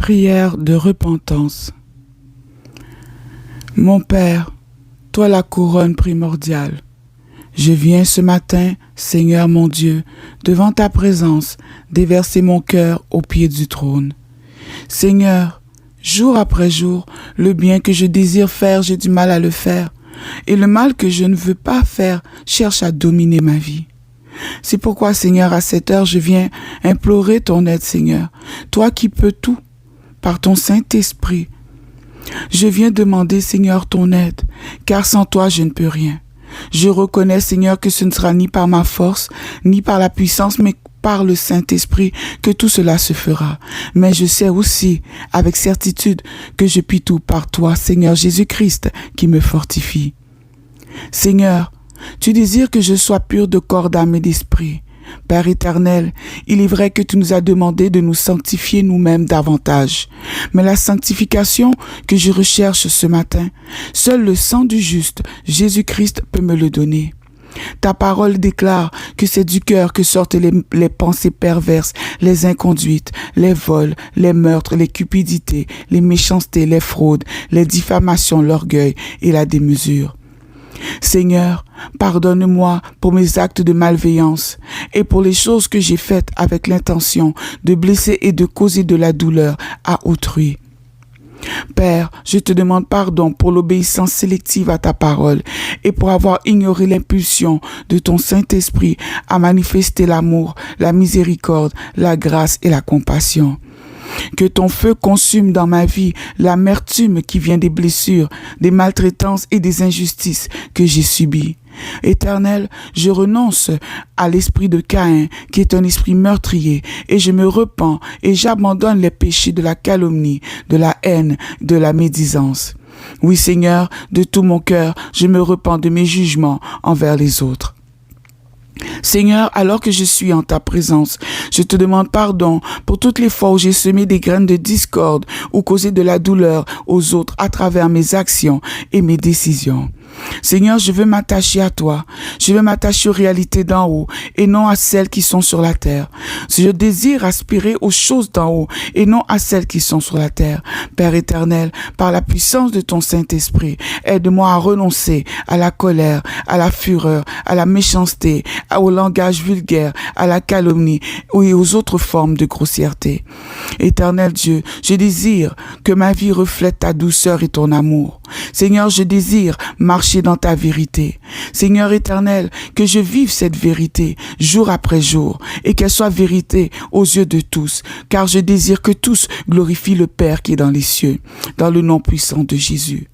Prière de repentance. Mon Père, toi la couronne primordiale, je viens ce matin, Seigneur mon Dieu, devant ta présence, déverser mon cœur au pied du trône. Seigneur, jour après jour, le bien que je désire faire, j'ai du mal à le faire, et le mal que je ne veux pas faire cherche à dominer ma vie. C'est pourquoi, Seigneur, à cette heure, je viens implorer ton aide, Seigneur, toi qui peux tout, par ton Saint-Esprit. Je viens demander, Seigneur, ton aide, car sans toi, je ne peux rien. Je reconnais, Seigneur, que ce ne sera ni par ma force, ni par la puissance, mais par le Saint-Esprit que tout cela se fera. Mais je sais aussi, avec certitude, que je puis tout par toi, Seigneur Jésus-Christ, qui me fortifie. Seigneur, tu désires que je sois pur de corps, d'âme et d'esprit. Père éternel, il est vrai que tu nous as demandé de nous sanctifier nous-mêmes davantage. Mais la sanctification que je recherche ce matin, seul le sang du juste, Jésus-Christ, peut me le donner. Ta parole déclare que c'est du cœur que sortent les pensées perverses, les inconduites, les vols, les meurtres, les cupidités, les méchancetés, les fraudes, les diffamations, l'orgueil et la démesure. Seigneur, pardonne-moi pour mes actes de malveillance et pour les choses que j'ai faites avec l'intention de blesser et de causer de la douleur à autrui. Père, je te demande pardon pour l'obéissance sélective à ta parole et pour avoir ignoré l'impulsion de ton Saint-Esprit à manifester l'amour, la miséricorde, la grâce et la compassion. Que ton feu consume dans ma vie l'amertume qui vient des blessures, des maltraitances et des injustices que j'ai subies. Éternel, je renonce à l'esprit de Caïn, qui est un esprit meurtrier, et je me repens et j'abandonne les péchés de la calomnie, de la haine, de la médisance. Oui, Seigneur, de tout mon cœur, je me repens de mes jugements envers les autres. Seigneur, alors que je suis en ta présence, je te demande pardon pour toutes les fois où j'ai semé des graines de discorde ou causé de la douleur aux autres à travers mes actions et mes décisions. Seigneur, je veux m'attacher à toi. Je veux m'attacher aux réalités d'en haut et non à celles qui sont sur la terre. Je désire aspirer aux choses d'en haut et non à celles qui sont sur la terre. Père éternel, par la puissance de ton Saint-Esprit, aide-moi à renoncer à la colère, à la fureur, à la méchanceté, au langage vulgaire, à la calomnie et aux autres formes de grossièreté. Éternel Dieu, je désire que ma vie reflète ta douceur et ton amour. Seigneur, je désire marcher dans ta vérité. Seigneur éternel, que je vive cette vérité jour après jour et qu'elle soit vérité aux yeux de tous, car je désire que tous glorifient le Père qui est dans les cieux, dans le nom puissant de Jésus.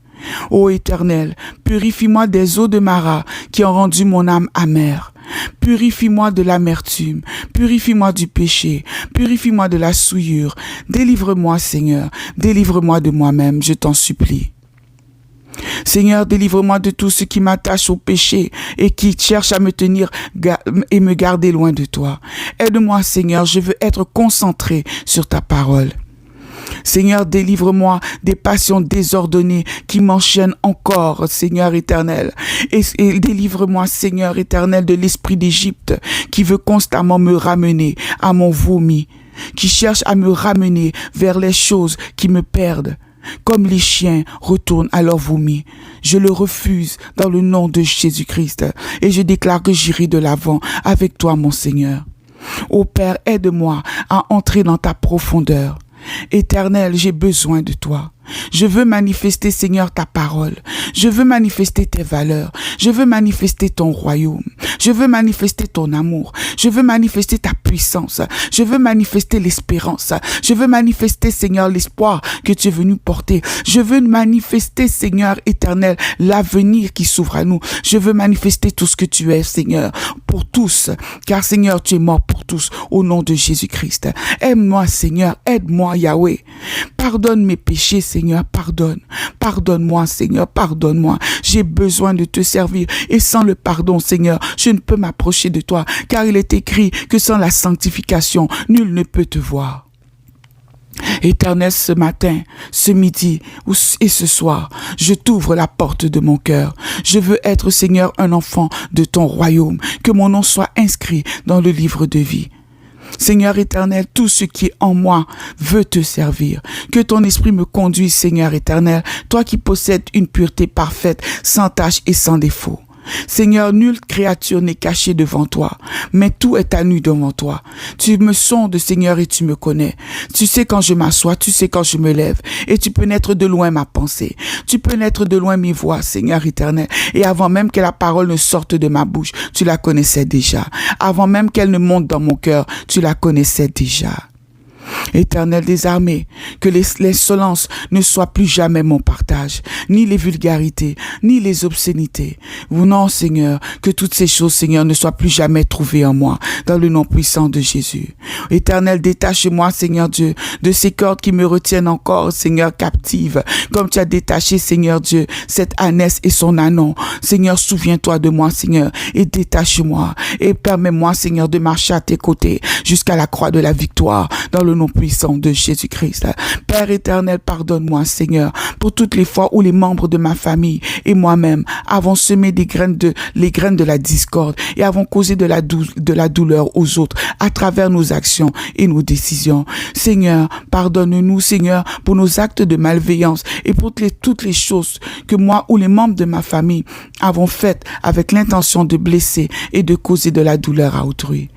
Ô Éternel, purifie-moi des eaux de Mara qui ont rendu mon âme amère. Purifie-moi de l'amertume, purifie-moi du péché, purifie-moi de la souillure. Délivre-moi, Seigneur, délivre-moi de moi-même, je t'en supplie. Seigneur, délivre-moi de tout ce qui m'attache au péché et qui cherche à me tenir et me garder loin de toi. Aide-moi, Seigneur, je veux être concentré sur ta parole. Seigneur, délivre-moi des passions désordonnées qui m'enchaînent encore, Seigneur éternel. Et délivre-moi, Seigneur éternel, de l'esprit d'Égypte qui veut constamment me ramener à mon vomi, qui cherche à me ramener vers les choses qui me perdent. Comme les chiens retournent à leur vomi. Je le refuse dans le nom de Jésus-Christ et je déclare que j'irai de l'avant avec toi, mon Seigneur. Ô Père, aide-moi à entrer dans ta profondeur. Éternel, j'ai besoin de toi. Je veux manifester, Seigneur, ta parole. Je veux manifester tes valeurs. Je veux manifester ton royaume. Je veux manifester ton amour. Je veux manifester ta puissance. Je veux manifester l'espérance. Je veux manifester, Seigneur, l'espoir que tu es venu porter. Je veux manifester, Seigneur éternel, l'avenir qui s'ouvre à nous. Je veux manifester tout ce que tu es, Seigneur, pour tous. Car, Seigneur, tu es mort pour tous au nom de Jésus-Christ. Aide-moi, Seigneur. Aide-moi, Yahweh. Pardonne mes péchés, Seigneur, pardonne. Pardonne-moi, Seigneur, pardonne-moi. J'ai besoin de te servir et sans le pardon, Seigneur, je ne peux m'approcher de toi car il est écrit que sans la sanctification, nul ne peut te voir. Éternel, ce matin, ce midi et ce soir, je t'ouvre la porte de mon cœur. Je veux être, Seigneur, un enfant de ton royaume, que mon nom soit inscrit dans le livre de vie. Seigneur éternel, tout ce qui est en moi veut te servir. Que ton esprit me conduise, Seigneur éternel, toi qui possèdes une pureté parfaite, sans tache et sans défaut. Seigneur, nulle créature n'est cachée devant toi, mais tout est à nu devant toi. Tu me sondes, Seigneur, et tu me connais. Tu sais quand je m'assois, tu sais quand je me lève, et tu pénètres de loin ma pensée. Tu pénètres de loin mes voix, Seigneur éternel. Et avant même que la parole ne sorte de ma bouche, tu la connaissais déjà. Avant même qu'elle ne monte dans mon cœur, tu la connaissais déjà. Éternel des armées, que l'insolence ne soit plus jamais mon partage, ni les vulgarités, ni les obscénités. Non, Seigneur, que toutes ces choses, Seigneur, ne soient plus jamais trouvées en moi, dans le nom puissant de Jésus. Éternel, détache-moi, Seigneur Dieu, de ces cordes qui me retiennent encore, Seigneur, captive, comme tu as détaché, Seigneur Dieu, cette ânesse et son ânon. Seigneur, souviens-toi de moi, Seigneur, et détache-moi, et permets-moi, Seigneur, de marcher à tes côtés, jusqu'à la croix de la victoire, dans le nom puissant de Jésus-Christ. Père éternel, pardonne-moi, Seigneur, pour toutes les fois où les membres de ma famille et moi-même avons semé les graines de la discorde et avons causé de la douleur aux autres à travers nos actions et nos décisions. Seigneur, pardonne-nous, Seigneur, pour nos actes de malveillance et pour toutes les choses que moi ou les membres de ma famille avons faites avec l'intention de blesser et de causer de la douleur à autrui.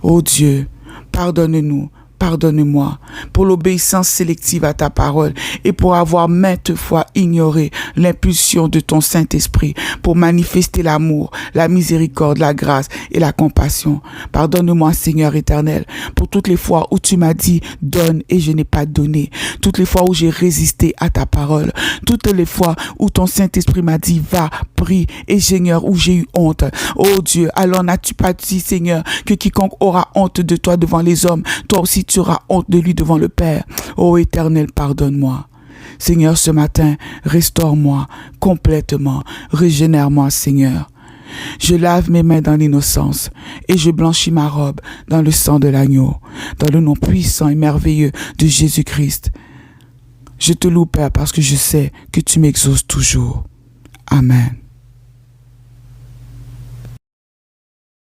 Ô Dieu, pardonne-nous. Pardonne-moi pour l'obéissance sélective à ta parole et pour avoir maintes fois ignoré l'impulsion de ton Saint-Esprit pour manifester l'amour, la miséricorde, la grâce et la compassion. Pardonne-moi, Seigneur éternel, pour toutes les fois où tu m'as dit « donne » et je n'ai pas donné, toutes les fois où j'ai résisté à ta parole, toutes les fois où ton Saint-Esprit m'a dit « va, prie » et Seigneur, où j'ai eu honte. Oh Dieu, alors n'as-tu pas dit, Seigneur, que quiconque aura honte de toi devant les hommes, toi aussi tu auras honte de lui devant le Père. Ô Éternel, pardonne-moi. Seigneur, ce matin, restaure-moi complètement, régénère-moi, Seigneur. Je lave mes mains dans l'innocence et je blanchis ma robe dans le sang de l'agneau, dans le nom puissant et merveilleux de Jésus-Christ. Je te loue, Père, parce que je sais que tu m'exauces toujours. Amen.